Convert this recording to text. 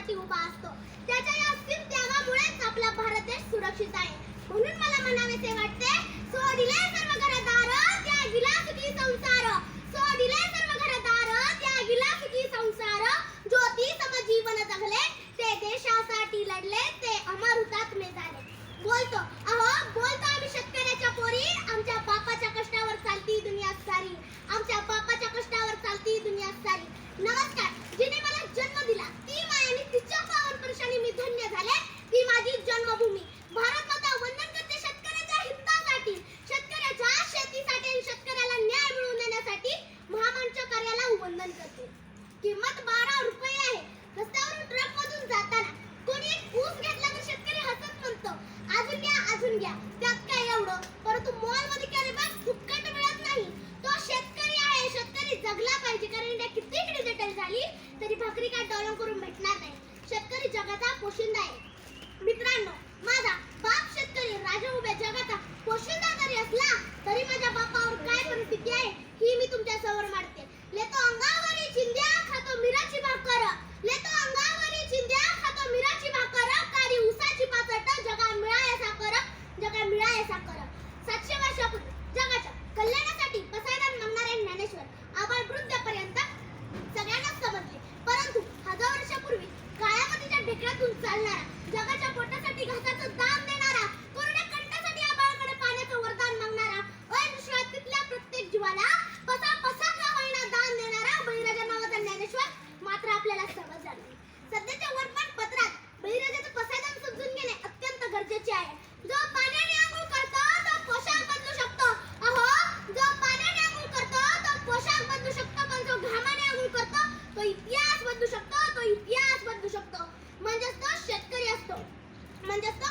देशासाठी उभा असतो. त्याच्या या असीम त्यागामुळेच आपला भारत देश सुरक्षित आहे. म्हणून मला म्हणावेसे वाटते, सोडिले सर्व घरदार त्यागिला सुखी संसार. सोडिले सर्व घरदार त्यागिला सुखी संसार. ज्योती सम जीवन जगले ते देशासाठी लढले ते अमर हुतात्मे झाले. बोलतो आम्ही शेतकऱ्याच्या पोरी, आमच्या बापाच्या कष्टावर चालती दुनिया सारी. आमच्या बापाच्या कष्टावर चालती दुनिया सारी. नमस्कार. जिने मला जन्म दिला ती मायाने तिच्या पावन स्पर्शाने मी धन्य झाले. ती माझी जन्मभूमी. भारत माता वंदन करते शेतकऱ्याच्या हितासाठी, शेतकऱ्याच्या शेतीसाठी आणि शेतकऱ्याला न्याय मिळवून देण्यासाठी महामंच कार्याला वंदन करते. किंमत 12 रुपये आहे. रस्त्यावरून ट्रकमधून जाताना कोणी एक ऊस घेतला तर शेतकरी हसत म्हणतो, अजून घ्या त्यात काय एवढं. परंतु मॉलमध्ये कॅरी बॅग फुकट मिळत नाही. तो शेतकरी आहे. शेतकरी जगला पाहिजे. कारण इंडिया कितीही डिजिटल झाली तरी भाकरी काय डॉलर करून भेटणार नाही. शेतकरी जगाचा पोशिंदा आहे. मित्रांनो, माझा बाप शेतकरी राजा उभ्या जगाचा पोशिंदा जरी असला तरी माझ्या बापावर काय परिस्थिती आहे ही मी तुमच्या समोर मांडते. लेतो अंगावरी चिंध्या खातो मिराची भाकर. लेतो अंगावरी चिंध्या खातो मिराची भाकर. कारी उसाची पाचट जगा मिळाया साखर. जगा मिळाया साखर. 700 वर्षापूर्वी जगाच्या कल्याणासाठी पसायदान मागणारे ज्ञानेश्वर आबाळ वृद्धपर्यंत सगळ्यांना समजले. परंतु 1000 वर्षापूर्वी काळ्यामातीच्या ढेकळातून चालणारा, जगाच्या पोटासाठी घासाचं दान देणारा, कोरड्या कंठासाठी आबाळाकडे पाण्याचं वरदान मागणारा, अनिश्चितल्या प्रत्येक जीवाला पसा का होईना दान देणारा बळीराजा नावाचा ज्ञानेश्वर मात्र आपल्याला समजला नाही. सध्याच्या वर्तमानपत्रात बळीराजाचं पसायदान समजून घेणे अत्यंत गरजेचे आहे. जो पाण्याने आंघोळ करतो तो पोशाख बदलू शकतो. जो पाण्याने आंघोळ करतो तो पोशाख बदलू शकतो, पण जो घामाने आंघोळ करतो तो इतिहास बदलू शकतो. तो इतिहास बदलू शकतो. म्हणजेच तो शेतकरी असतो. म्हणजेच तो